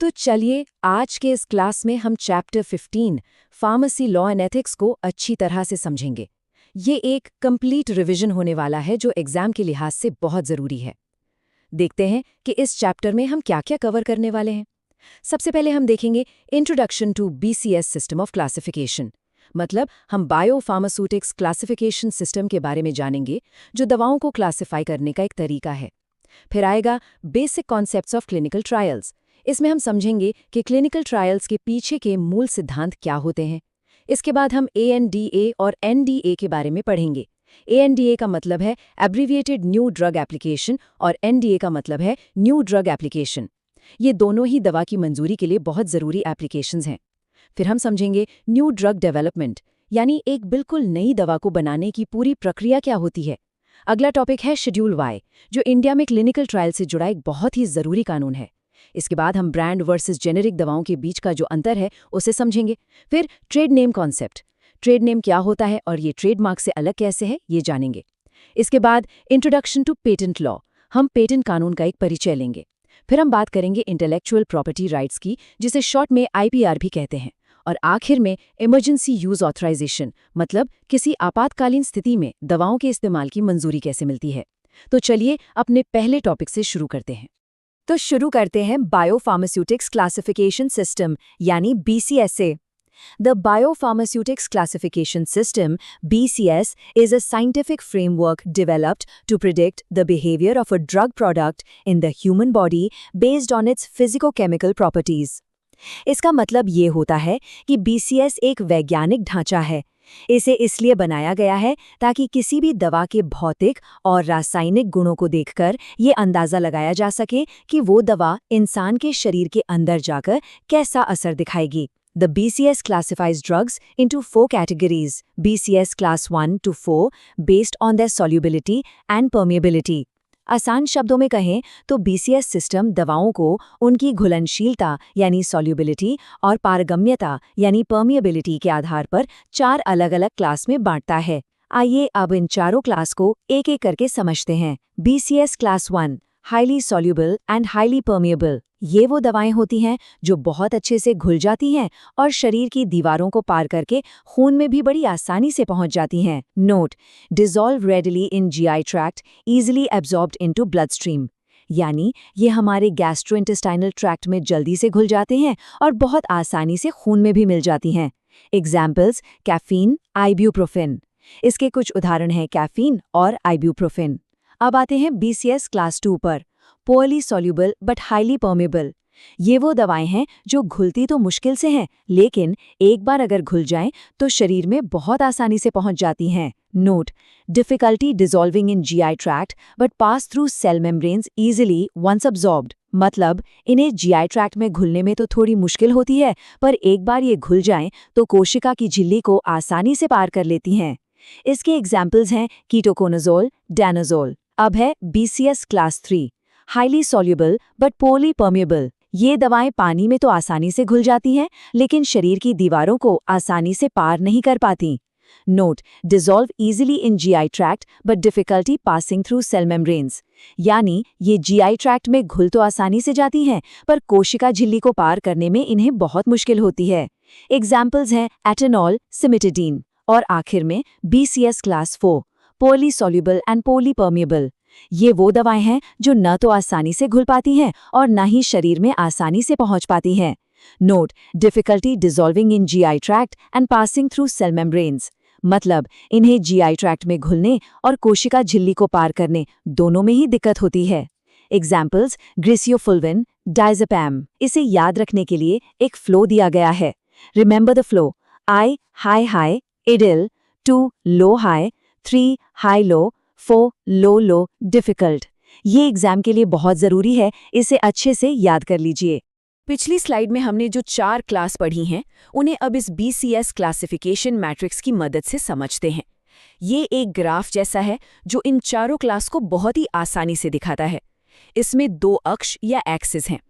तो चलिए आज के इस क्लास में हम chapter 15 pharmacy law and ethics को अच्छी तरह से समझेंगे। ये एक कंप्लीट रिवीजन होने वाला है जो एग्जाम के लिहाज से बहुत ज़रूरी है। देखते हैं कि इस चैप्टर में हम क्या-क्या कवर करने वाले हैं। सबसे पहले हम देखेंगे introduction to BCS system of classification, मतलब हम बायोफार्मास्यूटिक्स क्लासिफिकेशन सिस्टम के बारे में जानेंगे जो दवाओं को क्लासिफाई करने का एक तरीका है। फिर आएगा basic concepts of clinical trials. इसमें हम समझेंगे कि क्लिनिकल ट्रायल्स के पीछे के मूल सिद्धांत क्या होते हैं। इसके बाद हम ANDA और NDA के बारे में पढ़ेंगे। ANDA का मतलब है एब्रीविएटेड न्यू ड्रग एप्लीकेशन और NDA का मतलब है न्यू ड्रग एप्लीकेशन। ये दोनों ही दवा की मंजूरी के लिए बहुत ज़रूरी एप्लीकेशंस हैं। फिर हम समझेंगे न्यू ड्रग डेवलपमेंट, यानी एक बिल्कुल नई दवा को बनाने की पूरी प्रक्रिया क्या होती है। अगला टॉपिक है शेड्यूल Y, जो इंडिया में क्लिनिकल ट्रायल से जुड़ा एक बहुत ही ज़रूरी कानून है। इसके बाद हम ब्रांड वर्सेस जेनेरिक दवाओं के बीच का जो अंतर है उसे समझेंगे। फिर trade name concept, trade name क्या होता है और ये ट्रेडमार्क से अलग कैसे है, ये जानेंगे। इसके बाद इंट्रोडक्शन टू पेटेंट लॉ, हम पेटेंट कानून का एक परिचय लेंगे। फिर हम बात करेंगे इंटेलेक्चुअल प्रॉपर्टी राइट्स की, जिसे शॉर्ट में IPR भी कहते हैं। और आखिर में इमरजेंसी यूज ऑथराइजेशन, मतलब किसी आपातकालीन स्थिति में दवाओं के इस्तेमाल की मंजूरी कैसे मिलती है। तो चलिए अपने पहले टॉपिक से शुरू करते हैं। तो शुरू करते हैं बायोफार्मास्यूटिक्स क्लासिफिकेशन सिस्टम यानी BCSA। The Biopharmaceutics Classification System (BCS) is a scientific framework developed to predict the behavior of a drug product in the human body based on its physicochemical properties. इसका मतलब ये होता है कि BCS एक वैज्ञानिक ढांचा है। इसे इसलिए बनाया गया है ताकि किसी भी दवा के भौतिक और रासायनिक गुणों को देखकर ये अंदाज़ा लगाया जा सके कि वो दवा इंसान के शरीर के अंदर जाकर कैसा असर दिखाएगी। The BCS classifies drugs into 4 categories, BCS class 1 to 4, based on their solubility and permeability. आसान शब्दों में कहें तो BCS सिस्टम दवाओं को उनकी घुलनशीलता यानी सॉल्युबिलिटी और पारगम्यता यानी परमिएबिलिटी के आधार पर 4 अलग-अलग क्लास में बांटता है। आइए अब इन चारों क्लास को एक-एक करके समझते हैं। BCS class 1, highly soluble and highly permeable. ये वो दवाएं होती हैं जो बहुत अच्छे से घुल जाती हैं और शरीर की दीवारों को पार करके खून में भी बड़ी आसानी से पहुंच जाती हैं। नोट: डिसॉल्व रेडिली इन GI tract, easily absorbed into blood stream, यानी ये हमारे गैस्ट्रोइंटेस्टाइनल ट्रैक्ट में जल्दी से घुल जाते हैं और बहुत आसानी से खून में भी मिल जाती हैं। Examples: caffeine, ibuprofen. इसके कुछ उदाहरण हैं कैफीन और आइब्यूप्रोफेन। अब आते हैं BCS क्लास 2 पर, poorly soluble but highly permeable. ये वो दवाएं हैं जो घुलती तो मुश्किल से हैं, लेकिन एक बार अगर घुल जाएं तो शरीर में बहुत आसानी से पहुंच जाती हैं। Note: difficulty dissolving in GI tract but pass through cell membranes easily once absorbed, मतलब इन्हें GI ट्रैक्ट में घुलने में तो थोड़ी मुश्किल होती है, पर एक बार ये घुल जाएं तो कोशिका की झिल्ली को आसानी से पार कर लेती हैं। इसके एग्जाम्पल्स हैं कीटोकोनाजोल, डानाजोल। अब है BCS class 3, highly soluble but poorly permeable. ये दवाएं पानी में तो आसानी से घुल जाती हैं, लेकिन शरीर की दीवारों को आसानी से पार नहीं कर पाती। Note: dissolve easily in GI tract but difficulty passing through cell membranes, यानी ये GI ट्रैक्ट में घुल तो आसानी से जाती हैं, पर कोशिका झिल्ली को पार करने में इन्हें बहुत मुश्किल होती है। एग्जाम्पल्स हैं एटेनॉल, सिमिटिडीन। और आखिर में BCS class 4, poorly soluble and poorly permeable. ये वो दवाएं हैं जो न तो आसानी से घुल पाती हैं और न ही शरीर में आसानी से पहुंच पाती हैं। Note: difficulty dissolving in GI tract and passing through cell membranes, मतलब इन्हें GI ट्रैक्ट में घुलने और कोशिका झिल्ली को पार करने दोनों में ही दिक्कत होती है। एग्जाम्पल्स: ग्रिसियोफुल्विन, डायज़ेपैम। इसे याद रखने के लिए एक फ्लो दिया गया है। Remember the flow: I high high, ideal, 2 low high, 3 high low, 4 low low, difficult. ये एग्जाम के लिए बहुत ज़रूरी है, इसे अच्छे से याद कर लीजिए। पिछली स्लाइड में हमने जो 4 क्लास पढ़ी हैं, उन्हें अब इस BCS क्लासिफिकेशन मैट्रिक्स की मदद से समझते हैं। ये एक ग्राफ जैसा है जो इन चारों क्लास को बहुत ही आसानी से दिखाता है। इसमें 2 अक्ष या एक्सिस हैं।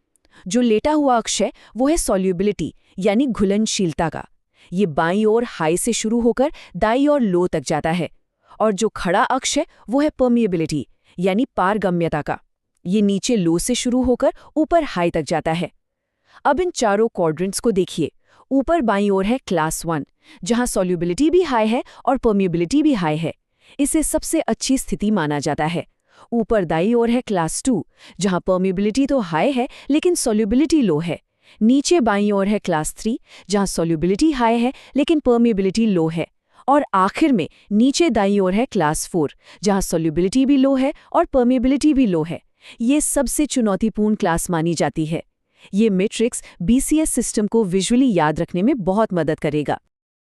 जो लेटा हुआ अक्ष है वो है सॉल्युबिलिटी यानी घुलनशीलता का। ये बाईं ओर हाई से शुरू होकर दाईं ओर लो तक जाता है, और जो खड़ा अक्ष है वो है परमिएबिलिटी यानी पारगम्यता का। ये नीचे लो से शुरू होकर ऊपर हाई तक जाता है। अब इन चारों क्वाड्रेंट्स को देखिए। ऊपर बाईं ओर है क्लास 1, जहां सॉल्युबिलिटी भी हाई है और परमिएबिलिटी भी हाई है। इसे सबसे अच्छी स्थिति माना जाता है। ऊपर दाईं ओर है क्लास 2, जहां परमिएबिलिटी तो हाई है लेकिन सॉल्युबिलिटी लो है। नीचे बाईं ओर है क्लास 3, जहां सॉल्युबिलिटी हाई है लेकिन परमिएबिलिटी लो है। और आखिर में नीचे दाईं ओर है क्लास 4, जहां सॉल्युबिलिटी भी लो है और परमिएबिलिटी भी लो है। ये सबसे चुनौतीपूर्ण क्लास मानी जाती है। ये मैट्रिक्स बीसीएस सिस्टम को विजुअली याद रखने में बहुत मदद करेगा।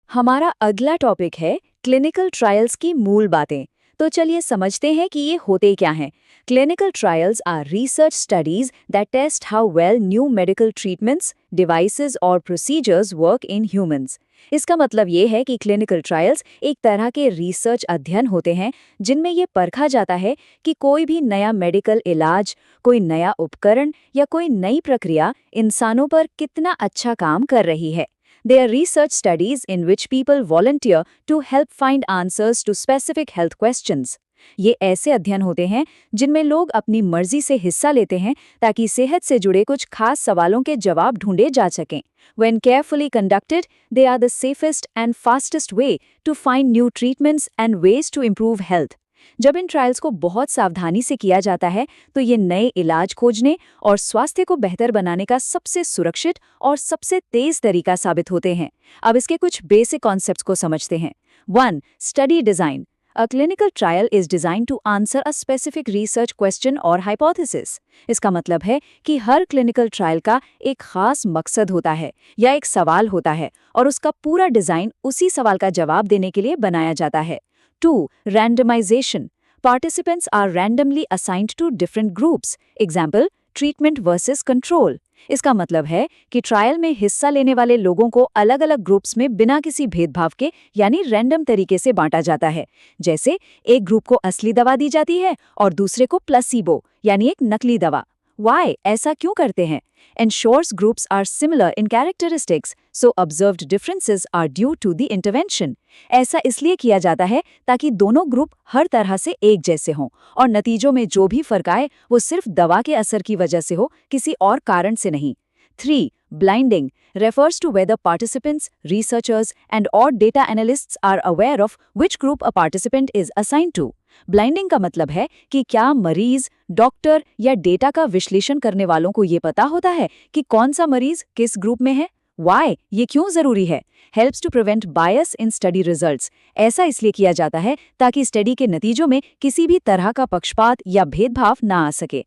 हमारा अगला टॉपिक है क्लिनिकल ट्रायल्स की मूल बातें। तो चलिए समझते हैं कि ये होते क्या हैं। Clinical trials are research studies that test how well new medical treatments, devices और प्रोसीजर्स वर्क इन ह्यूमंस। इसका मतलब ये है कि क्लिनिकल ट्रायल्स एक तरह के रिसर्च अध्ययन होते हैं जिनमें ये परखा जाता है कि कोई भी नया मेडिकल इलाज, कोई नया उपकरण या कोई नई प्रक्रिया इंसानों पर कितना अच्छा काम कर रही है। They are research studies in which people volunteer to help find answers to specific health questions. ये ऐसे अध्ययन होते हैं जिनमें लोग अपनी मर्जी से हिस्सा लेते हैं ताकि सेहत से जुड़े कुछ खास सवालों के जवाब ढूंढे जा सकें। When carefully conducted, they are the safest and fastest way to find new treatments and ways to improve health. जब इन ट्रायल्स को बहुत सावधानी से किया जाता है तो ये नए इलाज खोजने और स्वास्थ्य को बेहतर बनाने का सबसे सुरक्षित और सबसे तेज तरीका साबित होते हैं। अब इसके कुछ बेसिक कॉन्सेप्ट्स को समझते हैं। 1. Study design. A clinical trial is designed to answer a specific research question or hypothesis. इसका मतलब है कि हर क्लिनिकल ट्रायल का एक खास मकसद होता है या एक सवाल होता है और उसका पूरा डिजाइन उसी सवाल का जवाब देने के लिए बनाया जाता है। 2. Randomization. Participants are randomly assigned to different groups. Example, treatment versus control. इसका मतलब है कि ट्रायल में हिस्सा लेने वाले लोगों को अलग अलग ग्रुप्स में बिना किसी भेदभाव के यानी रैंडम तरीके से बांटा जाता है। जैसे एक ग्रुप को असली दवा दी जाती है और दूसरे को प्लेसिबो यानी एक नकली दवा। Why? ऐसा क्यों करते हैं? Ensures groups are similar in characteristics, so observed differences are due to the intervention. ऐसा इसलिए किया जाता है ताकि दोनों ग्रुप हर तरह से एक जैसे हों और नतीजों में जो भी फर्क आए वो सिर्फ दवा के असर की वजह से हो, किसी और कारण से नहीं। 3. Blinding refers to whether participants, researchers, and/or data analysts are aware of which group a participant is assigned to. Blinding का मतलब है कि क्या मरीज, डॉक्टर या डेटा का विश्लेषण करने वालों को ये पता होता है कि कौन सा मरीज किस ग्रुप में है। Why? ये क्यों जरूरी है? Helps to prevent bias in study results. ऐसा इसलिए किया जाता है ताकि स्टडी के नतीजों में किसी भी तरह का पक्षपात या भेदभाव ना आ सके।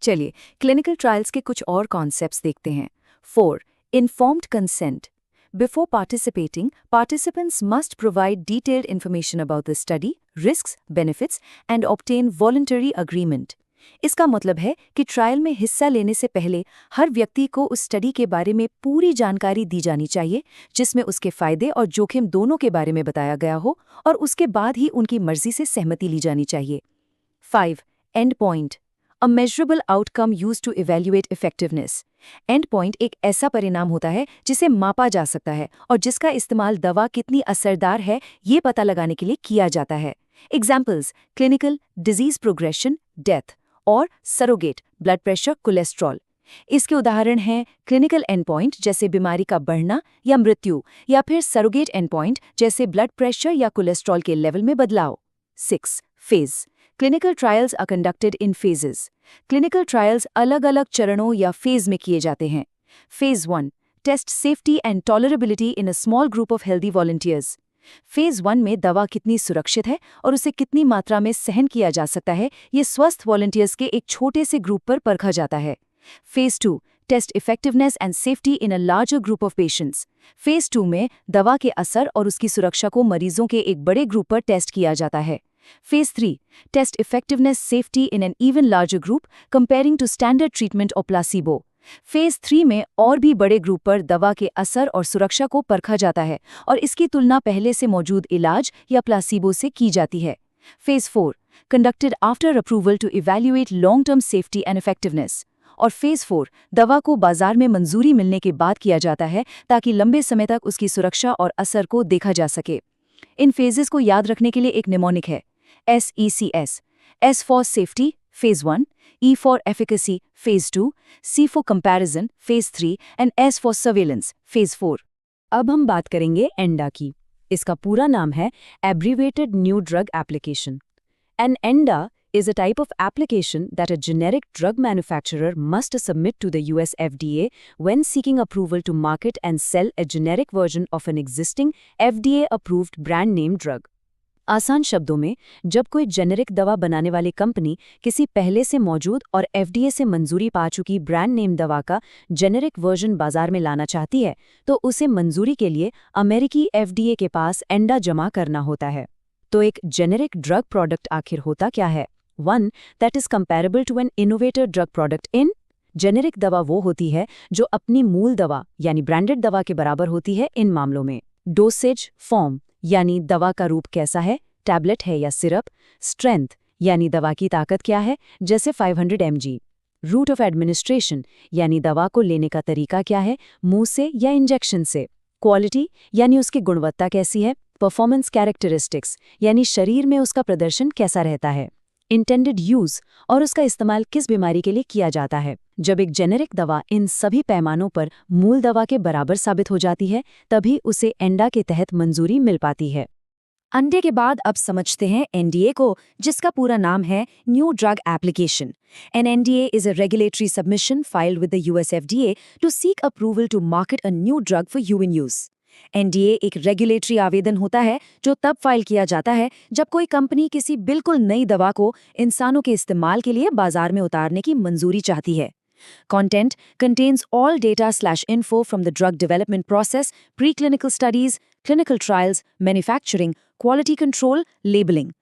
चलिए क्लिनिकल ट्रायल्स के कुछ और कॉन्सेप्ट्स देखते हैं। 4. Informed consent. Before participating, participants must provide detailed information about the study, risks, benefits, and obtain voluntary agreement. इसका मतलब है कि ट्रायल में हिस्सा लेने से पहले हर व्यक्ति को उस स्टडी के बारे में पूरी जानकारी दी जानी चाहिए, जिसमें उसके फायदे और जोखिम दोनों के बारे में बताया गया हो, और उसके बाद ही उनकी मर्जी से सहमति ली जानी चाहिए। 5. End point. A measurable outcome used to evaluate effectiveness. And point एक ऐसा परिणाम होता है जिसे मापा जा सकता है और जिसका इस्तेमाल दवा कितनी असरदार है ये पता लगाने के लिए किया जाता है। Examples: clinical, disease progression, death, और सरोगेट, ब्लड प्रेशर, कोलेस्ट्रॉल। इसके उदाहरण हैं क्लिनिकल एंड पॉइंट जैसे बीमारी का बढ़ना या मृत्यु, या फिर सरोगेट एंड पॉइंट जैसे ब्लड प्रेशर या कोलेस्ट्रॉल के लेवल में बदलाव। 6. Phase. Clinical trials are conducted in phases. Clinical trials अलग अलग चरणों या फेज में किए जाते हैं। Phase 1. Test safety and tolerability in a small group of healthy volunteers. Phase 1 में दवा कितनी सुरक्षित है और उसे कितनी मात्रा में सहन किया जा सकता है, ये स्वस्थ वॉलंटियर्स के एक छोटे से ग्रुप पर परखा जाता है। Phase 2. Test effectiveness and safety in a larger group of patients. Phase 2 में दवा के असर और उसकी सुरक्षा को मरीजों के एक बड़े ग्रुप पर टेस्ट किया जाता है। Phase 3. Test effectiveness safety in an even larger group comparing to standard treatment or placebo. Phase 3 में और भी बड़े ग्रुप पर दवा के असर और सुरक्षा को परखा जाता है और इसकी तुलना पहले से मौजूद इलाज या प्लासिबो से की जाती है। Phase 4. Conducted after approval to evaluate long-term safety and effectiveness. और Phase 4 दवा को बाजार में मंजूरी मिलने के बाद किया जाता है ताकि लंबे समय तक उसकी सुरक्षा और असर को देखा जा सके। इन फेजेस को याद रखने के लिए एक निमोनिक है SECS। S for safety, phase 1, E for efficacy, phase 2, C for comparison, phase 3 and S for surveillance, phase 4. अब हम बात करेंगे एंडा की। इसका पूरा नाम है Abbreviated New Drug Application. An ANDA is a type of application that a generic drug manufacturer must submit to the US FDA when seeking approval to market and sell a generic version of an existing FDA-approved brand name drug. आसान शब्दों में, जब कोई generic दवा बनाने वाली company किसी पहले से मौजूद और FDA से मंजूरी पा चुकी ब्रांड नेम दवा का जेनेरिक वर्जन बाजार में लाना चाहती है, तो उसे मंजूरी के लिए अमेरिकी FDA के पास एंडा जमा करना होता है। तो एक जेनेरिक ड्रग प्रोडक्ट आखिर होता क्या है? One that is comparable to an innovator drug product in. Generic दवा वो होती है जो अपनी मूल दवा यानी ब्रांडेड दवा के बराबर होती है इन मामलों में। डोसेज फॉर्म यानी दवा का रूप कैसा है, टैबलेट है या सिरप। स्ट्रेंथ यानी दवा की ताकत क्या है, जैसे 500 mg। रूट ऑफ एडमिनिस्ट्रेशन यानी दवा को लेने का तरीका क्या है, मुंह से या इंजेक्शन से। क्वालिटी यानी उसकी गुणवत्ता कैसी है। परफॉर्मेंस कैरेक्टरिस्टिक्स यानी शरीर में उसका प्रदर्शन कैसा रहता है। इंटेंडेड यूज और उसका इस्तेमाल किस बीमारी के लिए किया जाता है। जब एक जेनेरिक दवा इन सभी पैमानों पर मूल दवा के बराबर साबित हो जाती है, तभी उसे एंडा के तहत मंजूरी मिल पाती है। अंडे के बाद अब समझते हैं एनडीए को, जिसका पूरा नाम है new drug application. An NDA is a regulatory submission filed with the US FDA to seek approval to market a new drug for human use. NDA एक रेगुलेटरी आवेदन होता है जो तब फाइल किया जाता है जब कोई कंपनी किसी बिल्कुल नई दवा को इंसानों के इस्तेमाल के लिए बाजार में उतारने की मंजूरी चाहती है। Content contains all data/info from the drug development process, preclinical studies, clinical trials, manufacturing, quality control, labeling.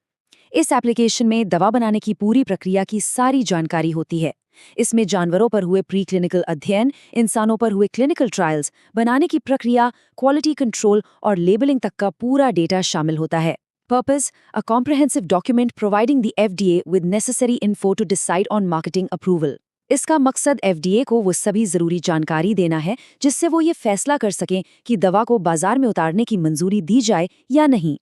इस एप्लीकेशन में दवा बनाने की पूरी प्रक्रिया की सारी जानकारी होती है। इसमें जानवरों पर हुए प्रीक्लिनिकल अध्ययन, इंसानों पर हुए क्लिनिकल ट्रायल्स, बनाने की प्रक्रिया, क्वालिटी कंट्रोल और लेबलिंग तक का पूरा डेटा शामिल होता है। Purpose: a comprehensive document providing the FDA with necessary info to decide on marketing approval. इसका मकसद FDA को वो सभी जरूरी जानकारी देना है जिससे वो ये फैसला कर सकें कि दवा को बाजार में उतारने की मंजूरी दी जाए या नहीं।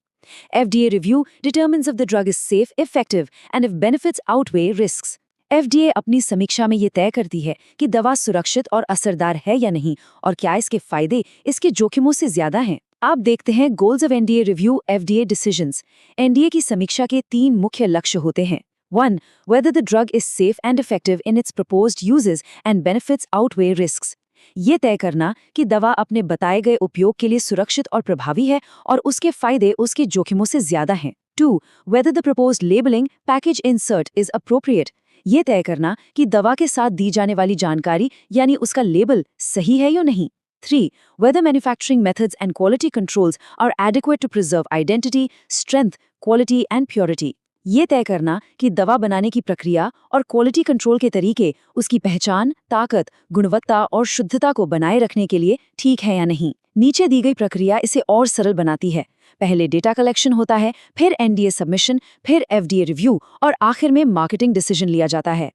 FDA review determines if the drug is safe, effective, and if benefits outweigh risks. FDA अपनी समीक्षा में ये तय करती है कि दवा सुरक्षित और असरदार है या नहीं और क्या इसके फायदे इसके जोखिमों से ज्यादा हैं। आप देखते हैं goals of NDA review, FDA decisions. NDA की समीक्षा के 3 मुख्य लक्ष्य होते हैं। 1. Whether the drug is safe and effective in its proposed uses and benefits outweigh risks. ये तय करना कि दवा अपने बताए गए उपयोग के लिए सुरक्षित और प्रभावी है और उसके फायदे उसके जोखिमों से ज्यादा हैं। 2. Whether the proposed labeling package insert is appropriate. ये तय करना कि दवा के साथ दी जाने वाली जानकारी यानी उसका लेबल सही है या नहीं। 3. Whether manufacturing methods and quality controls are adequate to preserve identity, strength, quality and purity. ये तय करना कि दवा बनाने की प्रक्रिया और क्वालिटी कंट्रोल के तरीके उसकी पहचान, ताकत, गुणवत्ता और शुद्धता को बनाए रखने के लिए ठीक है या नहीं। नीचे दी गई प्रक्रिया इसे और सरल बनाती है। पहले डेटा कलेक्शन होता है, फिर एनडीए सबमिशन, फिर एफडीए रिव्यू और आखिर में मार्केटिंग डिसीजन लिया जाता है।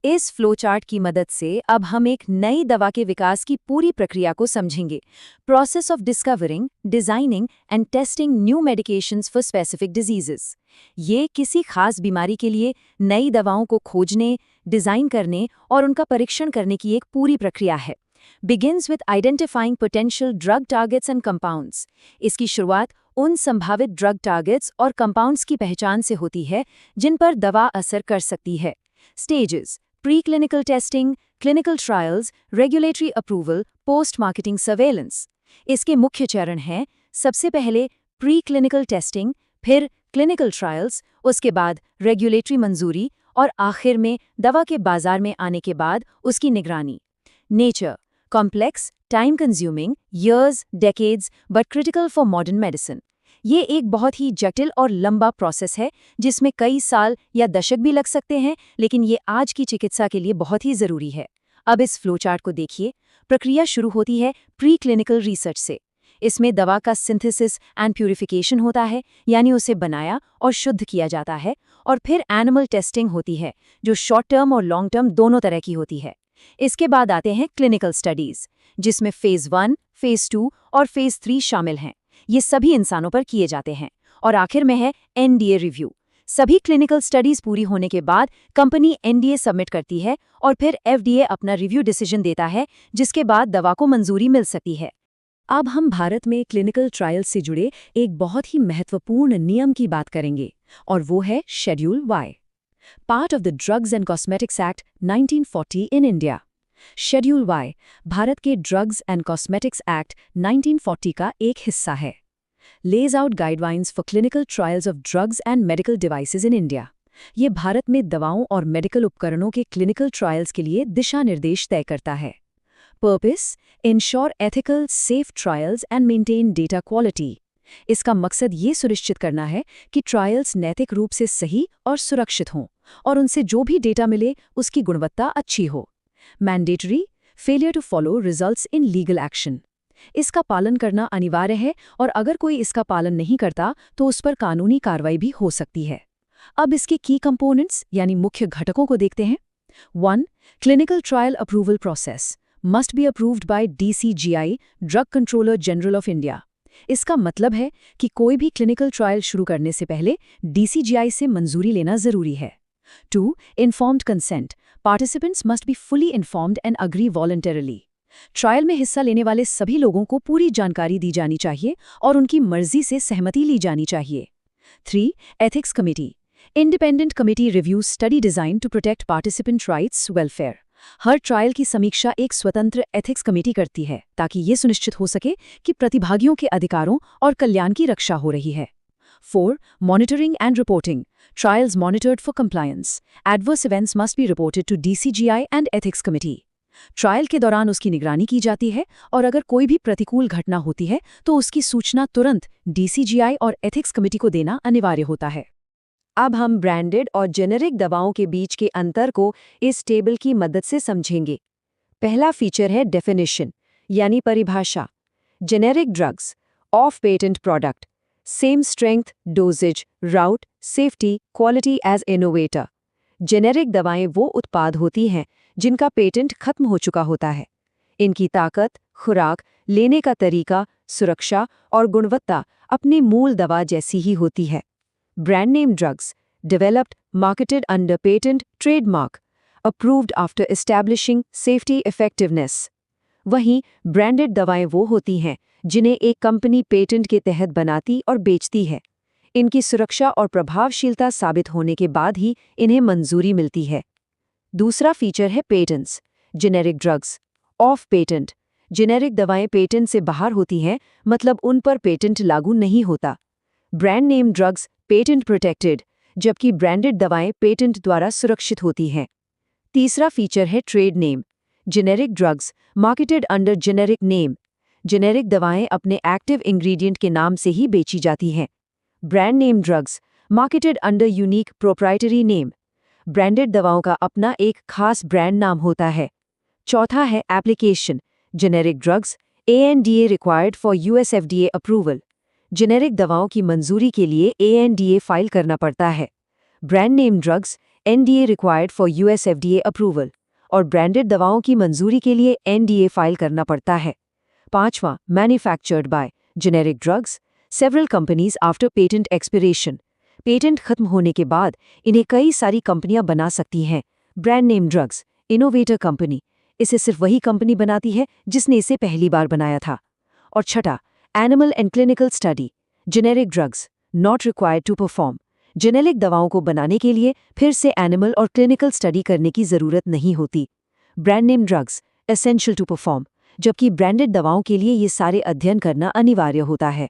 इस फ्लोचार्ट की मदद से अब हम एक नई दवा के विकास की पूरी प्रक्रिया को समझेंगे। Process of discovering, designing and testing new medications for specific diseases. ये किसी खास बीमारी के लिए नई दवाओं को खोजने, डिजाइन करने और उनका परीक्षण करने की एक पूरी प्रक्रिया है। Begins with identifying potential drug targets and compounds. इसकी शुरुआत उन संभावित ड्रग टारगेट्स और कंपाउंड्स की पहचान से होती है जिन पर दवा असर कर सकती है। Stages: Preclinical testing, clinical trials, regulatory approval, post-marketing surveillance. इसके मुख्य चरण हैं, सबसे पहले प्रीक्लिनिकल टेस्टिंग, फिर क्लिनिकल ट्रायल्स, उसके बाद रेगुलेटरी मंजूरी और आखिर में दवा के बाजार में आने के बाद उसकी निगरानी। Nature: complex, time consuming, years, decades, but critical for modern medicine. ये एक बहुत ही जटिल और लंबा प्रोसेस है जिसमें कई साल या दशक भी लग सकते हैं, लेकिन ये आज की चिकित्सा के लिए बहुत ही ज़रूरी है। अब इस फ्लोचार्ट को देखिए। प्रक्रिया शुरू होती है प्री क्लिनिकल रिसर्च से। इसमें दवा का सिंथेसिस एंड प्यूरिफिकेशन होता है, यानी उसे बनाया और शुद्ध किया जाता है, और फिर एनिमल टेस्टिंग होती है जो शॉर्ट टर्म और लॉन्ग टर्म दोनों तरह की होती है। इसके बाद आते हैं क्लिनिकल स्टडीज़, जिसमें फेज़ 1, फेज़ 2 और फेज़ 3 शामिल हैं। ये सभी इंसानों पर किए जाते हैं। और आखिर में है एनडीए रिव्यू, सभी क्लिनिकल स्टडीज पूरी होने के बाद कंपनी एनडीए सबमिट करती है और फिर एफडीए अपना रिव्यू डिसीजन देता है, जिसके बाद दवा को मंजूरी मिल सकती है। अब हम भारत में क्लिनिकल ट्रायल्स से जुड़े एक बहुत ही महत्वपूर्ण नियम की बात करेंगे, और वो है schedule Y, part of the drugs and cosmetics act 1940 in India. Schedule Y Bharat के ड्रग्स एंड कॉस्मेटिक्स एक्ट 1940 का एक हिस्सा है। Lays out guidelines for clinical trials of drugs and medical devices in India. ये भारत में दवाओं और मेडिकल उपकरणों के क्लिनिकल ट्रायल्स के लिए दिशा निर्देश तय करता है। Purpose: ensure ethical safe trials and maintain data quality. इसका मकसद ये सुनिश्चित करना है कि ट्रायल्स नैतिक रूप से सही और सुरक्षित हों और उनसे जो भी डेटा मिले उसकी गुणवत्ता अच्छी हो। Mandatory: failure to follow results in legal action. इसका पालन करना अनिवार्य है और अगर कोई इसका पालन नहीं करता तो उस पर कानूनी कार्रवाई भी हो सकती है। अब इसके की कंपोनेंट्स यानी मुख्य घटकों को देखते हैं। 1. Clinical trial approval process must be approved by DCGI, drug controller general of India. इसका मतलब है कि कोई भी क्लिनिकल ट्रायल शुरू करने से पहले DCGI से मंजूरी लेना जरूरी है। 2. Informed consent participants must be fully informed and agree voluntarily. Trial में हिस्सा लेने वाले सभी लोगों को पूरी जानकारी दी जानी चाहिए और उनकी मर्जी से सहमति ली जानी चाहिए। 3. Ethics committee independent committee reviews study design to protect participant rights welfare. हर ट्रायल की समीक्षा एक स्वतंत्र एथिक्स कमेटी करती है ताकि ये सुनिश्चित हो सके कि प्रतिभागियों के अधिकारों और कल्याण की रक्षा हो रही है। 4. Monitoring and reporting trials monitored for compliance. Adverse events must be reported to DCGI and ethics committee. Trial के दौरान उसकी निगरानी की जाती है और अगर कोई भी प्रतिकूल घटना होती है तो उसकी सूचना तुरंत DCGI और एथिक्स कमेटी को देना अनिवार्य होता है। अब हम ब्रांडेड और जेनेरिक दवाओं के बीच के अंतर को इस टेबल की मदद से समझेंगे। पहला फीचर है डेफिनेशन यानी परिभाषा। Generic drugs of patent product, same strength, dosage, route, safety, quality as innovator. Generic दवाएं वो उत्पाद होती हैं जिनका पेटेंट खत्म हो चुका होता है। इनकी ताकत, खुराक, लेने का तरीका, सुरक्षा और गुणवत्ता अपनी मूल दवा जैसी ही होती है। Brand name drugs developed, marketed under patent, trademark, approved after establishing safety effectiveness। वहीं ब्रांडेड दवाएं वो होती हैं जिन्हें एक कंपनी पेटेंट के तहत बनाती और बेचती है। इनकी सुरक्षा और प्रभावशीलता साबित होने के बाद ही इन्हें मंजूरी मिलती है। दूसरा फीचर है patents. Generic drugs of patent. Generic दवाएं पेटेंट से बाहर होती हैं, मतलब उन पर पेटेंट लागू नहीं होता। Brand name drugs patent protected, जबकि ब्रांडेड दवाएं पेटेंट द्वारा सुरक्षित होती हैं। तीसरा फीचर है trade name. Generic drugs marketed under generic name. Generic दवाएं अपने एक्टिव इंग्रेडिएंट के नाम से ही बेची जाती हैं। Brand name drugs marketed under unique proprietary name. Branded दवाओं का अपना एक खास ब्रांड नाम होता है। चौथा है application. Generic drugs ANDA required for US FDA approval. Generic दवाओं की मंजूरी के लिए ANDA फाइल करना पड़ता है। Brand name drugs NDA required for US FDA approval और ब्रांडेड दवाओं की मंजूरी के लिए NDA फाइल करना पड़ता है। पांचवां, manufactured by generic drugs several companies after patent expiration. Patent खत्म होने के बाद इन्हें कई सारी कंपनियां बना सकती हैं। Brand name drugs innovator company, इसे सिर्फ वही कंपनी बनाती है जिसने इसे पहली बार बनाया था। और छठा, animal and clinical study. Generic drugs not required to perform. Generic दवाओं को बनाने के लिए फिर से एनिमल और क्लिनिकल स्टडी करने की जरूरत नहीं होती। Brand name drugs essential to perform, जबकि ब्रांडेड दवाओं के लिए ये सारे अध्ययन करना अनिवार्य होता है।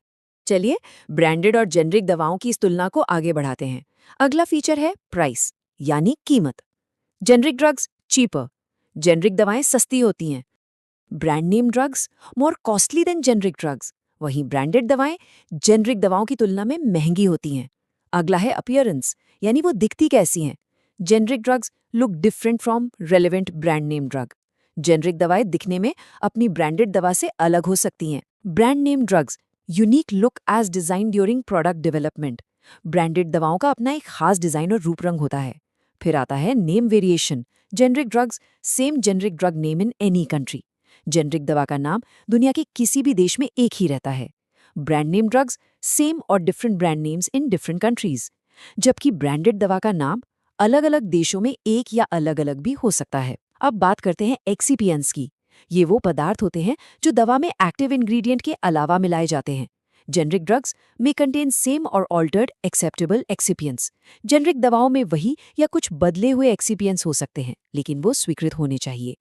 चलिए ब्रांडेड और जेनेरिक दवाओं की इस तुलना को आगे बढ़ाते हैं। अगला फीचर है प्राइस यानी कीमत। जेनेरिक ड्रग्स चीपर, जेनेरिक दवाएं सस्ती होती हैं। ब्रांड नेम ड्रग्स मोर कॉस्टली देन जेनेरिक ड्रग्स, वहीं ब्रांडेड दवाएं जेनेरिक दवाओं की तुलना में महंगी होती हैं। अगला है अपीयरेंस यानी वो दिखती कैसी हैं। Generic drugs look different from relevant brand name drug. Generic दवाएं दिखने में अपनी ब्रांडेड दवा से अलग हो सकती हैं। Brand name drugs unique look as design during product development. Branded दवाओं का अपना एक खास डिजाइन और रूप रंग होता है। फिर आता है name variation. Generic drugs same generic drug name in any country. Generic दवा का नाम दुनिया के किसी भी देश में एक ही रहता है। ब्रांड नेम ड्रग्स सेम और different brand names in different countries. जबकि ब्रांडेड दवा का नाम अलग अलग देशों में एक या अलग अलग भी हो सकता है। अब बात करते हैं एक्सीपियंट्स की। ये वो पदार्थ होते हैं जो दवा में एक्टिव इंग्रेडिएंट के अलावा मिलाए जाते हैं। जेनरिक ड्रग्स में कंटेन सेम और ऑल्टर्ड एक्सेप्टेबल एक्सिपिएंट्स। जेनरिक दवाओं में वही या कुछ बदले हुए एक्सिपिएंट्स हो सकते हैं, लेकिन वो स्वीकृत होने चाहिए।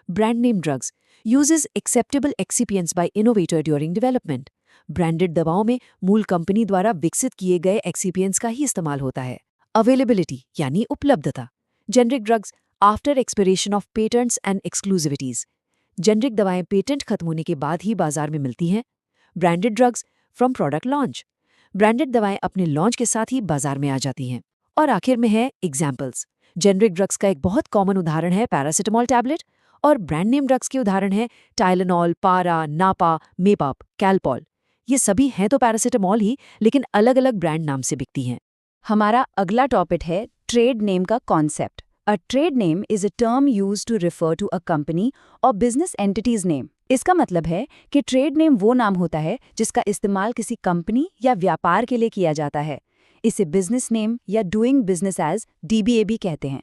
Brand name drugs uses acceptable excipients by innovator during development. Branded दवाओं में मूल कंपनी द्वारा विकसित किए गए एक्सिपिएंट्स का ही इस्तेमाल होता है। अवेलेबिलिटी यानी उपलब्धता। Generic drugs after expiration of patents and exclusivities. Generic दवाएं पेटेंट खत्म होने के बाद ही बाजार में मिलती हैं। Branded drugs from product launch. Branded दवाएं अपने लॉन्च के साथ ही बाजार में आ जाती हैं। और आखिर में है एग्जाम्पल्स। जेनरिक ड्रग्स का एक बहुत कॉमन उदाहरण है पैरासिटामोल टैबलेट, और ब्रांड नेम ड्रग्स के उदाहरण है टाइलेनॉल, पारा, नापा, मेपाप, कैलपॉल। ये सभी हैं तो पैरासिटामोल ही, लेकिन अलग अलग ब्रांड नाम से बिकती हैं। हमारा अगला टॉपिक है ट्रेड नेम का concept. A trade name is a term used to refer to a company और बिजनेस एंटिटीज नेम। इसका मतलब है कि ट्रेड नेम वो नाम होता है जिसका इस्तेमाल किसी कंपनी या व्यापार के लिए किया जाता है। इसे बिजनेस नेम या डूइंग बिजनेस एज DBA कहते हैं।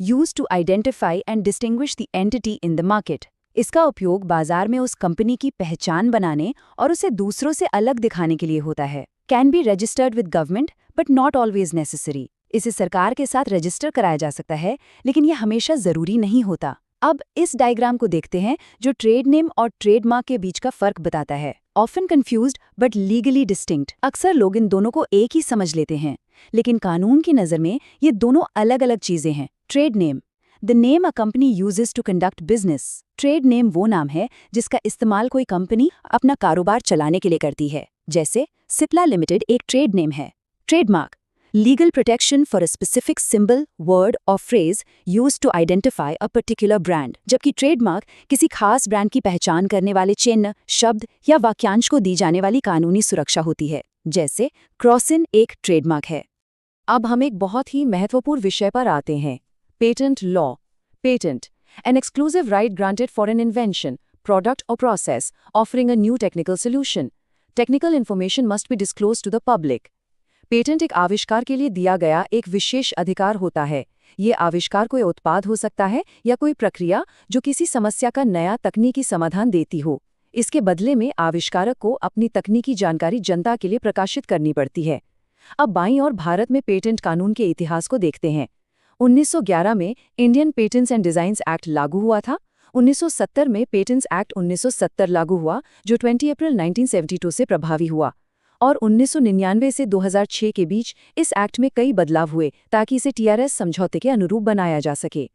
Used to identify and distinguish the entity in the market. इसका उपयोग बाजार में उस कंपनी की पहचान बनाने और उसे दूसरों से अलग दिखाने के लिए होता है। Can be registered with government but not always necessary. इसे सरकार के साथ रजिस्टर कराया जा सकता है, लेकिन यह हमेशा जरूरी नहीं होता। अब इस डायग्राम को देखते हैं जो ट्रेड नेम और ट्रेडमार्क के बीच का फर्क बताता है। Often confused but legally distinct. अक्सर लोग इन दोनों को एक ही समझ लेते हैं, लेकिन कानून की नज़र में ये दोनों अलग अलग चीजें हैं। Trade name the name a company uses to conduct business. Trade name वो नाम है जिसका इस्तेमाल कोई कंपनी अपना कारोबार चलाने के लिए करती है, जैसे सिप्ला लिमिटेड एक ट्रेड नेम है। Trademark legal protection for a specific symbol, word और phrase used to identify a particular brand. जबकि ट्रेडमार्क किसी खास ब्रांड की पहचान करने वाले चिन्ह, शब्द या वाक्यांश को दी जाने वाली कानूनी सुरक्षा होती है, जैसे क्रॉसिन एक ट्रेडमार्क है। अब हम एक बहुत ही महत्वपूर्ण विषय पर आते हैं, patent law. Patent an exclusive right granted for an invention, product or process, offering a new technical solution. Technical information must be disclosed to the public. Patent एक आविष्कार के लिए दिया गया एक विशेष अधिकार होता है। ये आविष्कार कोई उत्पाद हो सकता है या कोई प्रक्रिया जो किसी समस्या का नया तकनीकी समाधान देती हो। इसके बदले में आविष्कारक को अपनी तकनीकी जानकारी जनता के लिए प्रकाशित करनी पड़ती है। अब बाईं ओर भारत में पेटेंट कानून के इतिहास को देखते हैं। 1911 में Indian patents and designs act लागू हुआ था। 1970 में पेटेंट्स एक्ट 1970 लागू हुआ, जो 20 अप्रैल 1972 से प्रभावी हुआ। और 1999 से 2006 के बीच इस एक्ट में कई बदलाव हुए ताकि इसे TRS समझौते के अनुरूप बनाया जा सके।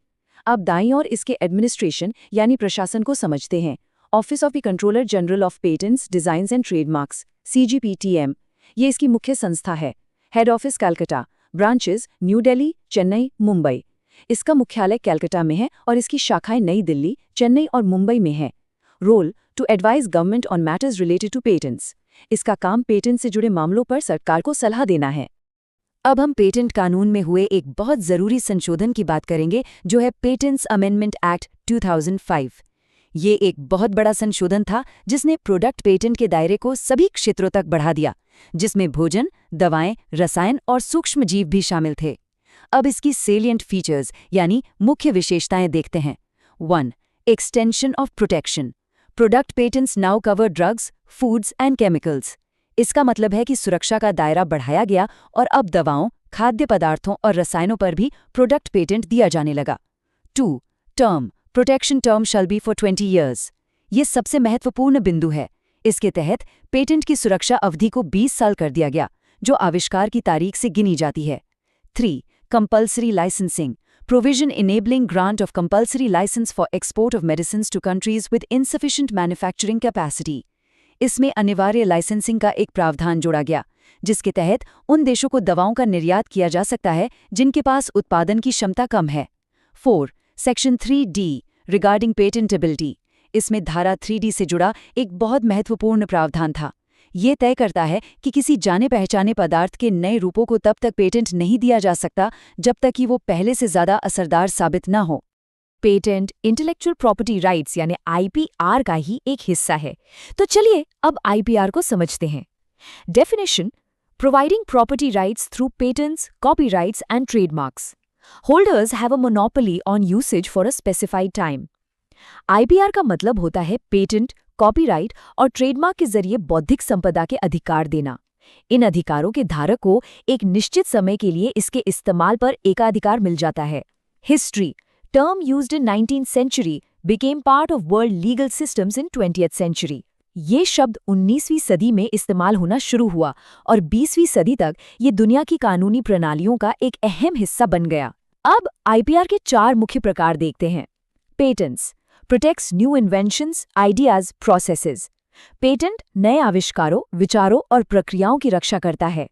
अब दाईं ओर इसके एडमिनिस्ट्रेशन यानी प्रशासन को समझते हैं। Office of the controller general of patents, designs and trademarks, CGPTM, ये इसकी मुख्य संस्था है। Head office Calcutta, branches new Delhi, Chennai, Mumbai. इसका मुख्यालय कलकत्ता में है और इसकी शाखाएं नई दिल्ली, चेन्नई और मुंबई में हैं। Role to advise government on matters related to patents. इसका काम पेटेंट से जुड़े मामलों पर सरकार को सलाह देना है। अब हम पेटेंट कानून में हुए एक बहुत जरूरी संशोधन की बात करेंगे, जो है पेटेंट्स अमेंडमेंट एक्ट 2005। ये एक बहुत बड़ा संशोधन था जिसने प्रोडक्ट पेटेंट के दायरे को सभी क्षेत्रों तक बढ़ा दिया, जिसमें भोजन, दवाएं, रसायन और सूक्ष्म जीव भी शामिल थे। अब इसकी सेलिएंट फीचर्स यानी मुख्य विशेषताएं देखते हैं। 1. Extension of protection. Product patents now cover drugs, foods and chemicals. इसका मतलब है कि सुरक्षा का दायरा बढ़ाया गया और अब दवाओं, खाद्य पदार्थों और रसायनों पर भी प्रोडक्ट पेटेंट दिया जाने लगा। 2. Term protection term shall be for 20 years. ये सबसे महत्वपूर्ण बिंदु है। इसके तहत पेटेंट की सुरक्षा अवधि को 20 साल कर दिया गया, जो आविष्कार की तारीख से गिनी जाती है। 3. Compulsory licensing provision enabling grant of compulsory license for export of medicines to countries with insufficient manufacturing capacity. इसमें अनिवार्य लाइसेंसिंग का एक प्रावधान जोड़ा गया, जिसके तहत उन देशों को दवाओं का निर्यात किया जा सकता है जिनके पास उत्पादन की क्षमता कम है। 4. Section 3D regarding patentability. इसमें धारा 3D से जुड़ा एक बहुत महत्वपूर्ण प्रावधान था। ये तय करता है कि किसी जाने पहचाने पदार्थ के नए रूपों को तब तक पेटेंट नहीं दिया जा सकता जब तक कि वो पहले से ज़्यादा असरदार साबित न हो। पेटेंट इंटेलेक्चुअल प्रॉपर्टी राइट्स यानी IPR का ही एक हिस्सा है। तो चलिए अब IPR को समझते हैं। Definition: providing property rights through patents, copyrights, and trademarks. Holders have a monopoly on usage for a specified time. IPR का मतलब होता है पेटेंट, कॉपीराइट और ट्रेडमार्क के जरिए बौद्धिक संपदा के अधिकार देना। इन अधिकारों के धारक को एक निश्चित समय के लिए इसके इस्तेमाल पर एकाधिकार मिल जाता है। History, term used in 19th century, became part of world legal systems in 20th century. ये शब्द 19वीं सदी में इस्तेमाल होना शुरू हुआ और 20वीं सदी तक ये दुनिया की कानूनी प्रणालियों का एक अहम हिस्सा बन गया। अब IPR के 4 मुख्य प्रकार देखते हैं। Patents protects new inventions, ideas, processes. Patent नए आविष्कारों, विचारों और प्रक्रियाओं की रक्षा करता है।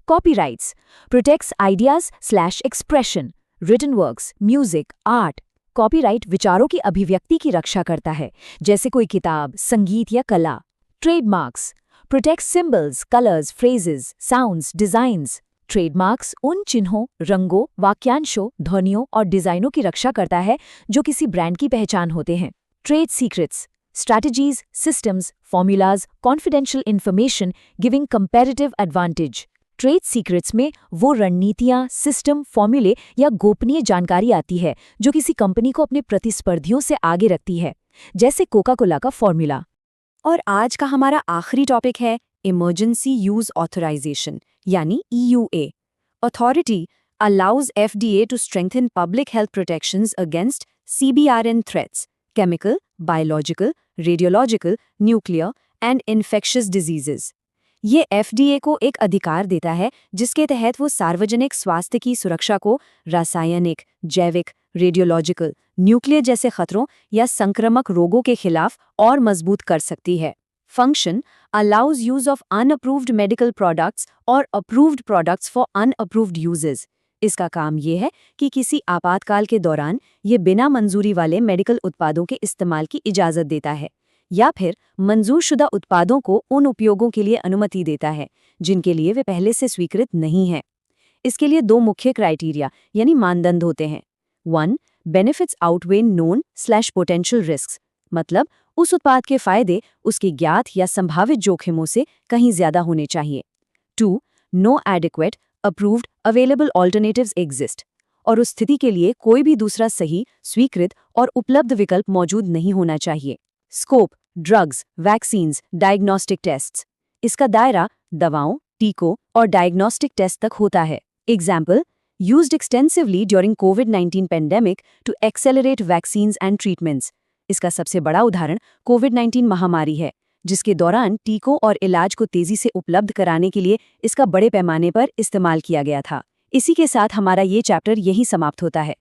Copyrights protects ideas expression, written works, music, art. Copyright विचारों की अभिव्यक्ति की रक्षा करता है, जैसे कोई किताब, संगीत या कला। Trademarks protects symbols, colours, phrases, sounds, designs. Trademarks उन चिन्हों, रंगों, वाक्यांशों, ध्वनियों और डिजाइनों की रक्षा करता है जो किसी ब्रांड की पहचान होते हैं। Trade secrets strategies, systems, formulas, confidential information giving comparative advantage. Trade secrets में वो रणनीतियां, सिस्टम, फॉर्मूले या गोपनीय जानकारी आती है जो किसी कंपनी को अपने प्रतिस्पर्धियों से आगे रखती है, जैसे कोका कोला का फॉर्मूला। और आज का हमारा आखिरी टॉपिक है इमरजेंसी यूज ऑथराइजेशन यानी EUA। Authority allows FDA to strengthen public health protections against CBRN threats, chemical, biological, radiological, nuclear and infectious diseases। ये FDA को एक अधिकार देता है जिसके तहत वो सार्वजनिक स्वास्थ्य की सुरक्षा को रासायनिक, जैविक, रेडियोलॉजिकल, न्यूक्लियर जैसे खतरों या संक्रामक रोगों के खिलाफ और मजबूत कर सकती है। Function allows use of unapproved medical products or approved products for unapproved uses। इसका काम ये है कि किसी आपातकाल के दौरान ये बिना मंजूरी वाले मेडिकल उत्पादों के इस्तेमाल की इजाज़त देता है या फिर मंजूरशुदा उत्पादों को उन उपयोगों के लिए अनुमति देता है जिनके लिए वे पहले से स्वीकृत नहीं हैं। इसके लिए 2 मुख्य क्राइटेरिया यानी मानदंड होते हैं। 1. बेनिफिट्स आउटवे नोन/पोटेंशियल रिस्क्स, मतलब उस उत्पाद के फायदे उसके ज्ञात या संभावित जोखिमों से कहीं ज्यादा होने चाहिए। 2. No adequate approved available alternatives exist, और उस स्थिति के लिए कोई भी दूसरा सही, स्वीकृत और उपलब्ध विकल्प मौजूद नहीं होना चाहिए। Scope drugs, vaccines, diagnostic tests. इसका दायरा दवाओं, टीकों और डायग्नोस्टिक टेस्ट तक होता है। Example used extensively during COVID-19 pandemic to accelerate vaccines and treatments। इसका सबसे बड़ा उदाहरण कोविड-19 महामारी है, जिसके दौरान टीकों और इलाज को तेजी से उपलब्ध कराने के लिए इसका बड़े पैमाने पर इस्तेमाल किया गया था। इसी के साथ हमारा ये चैप्टर यहीं समाप्त होता है।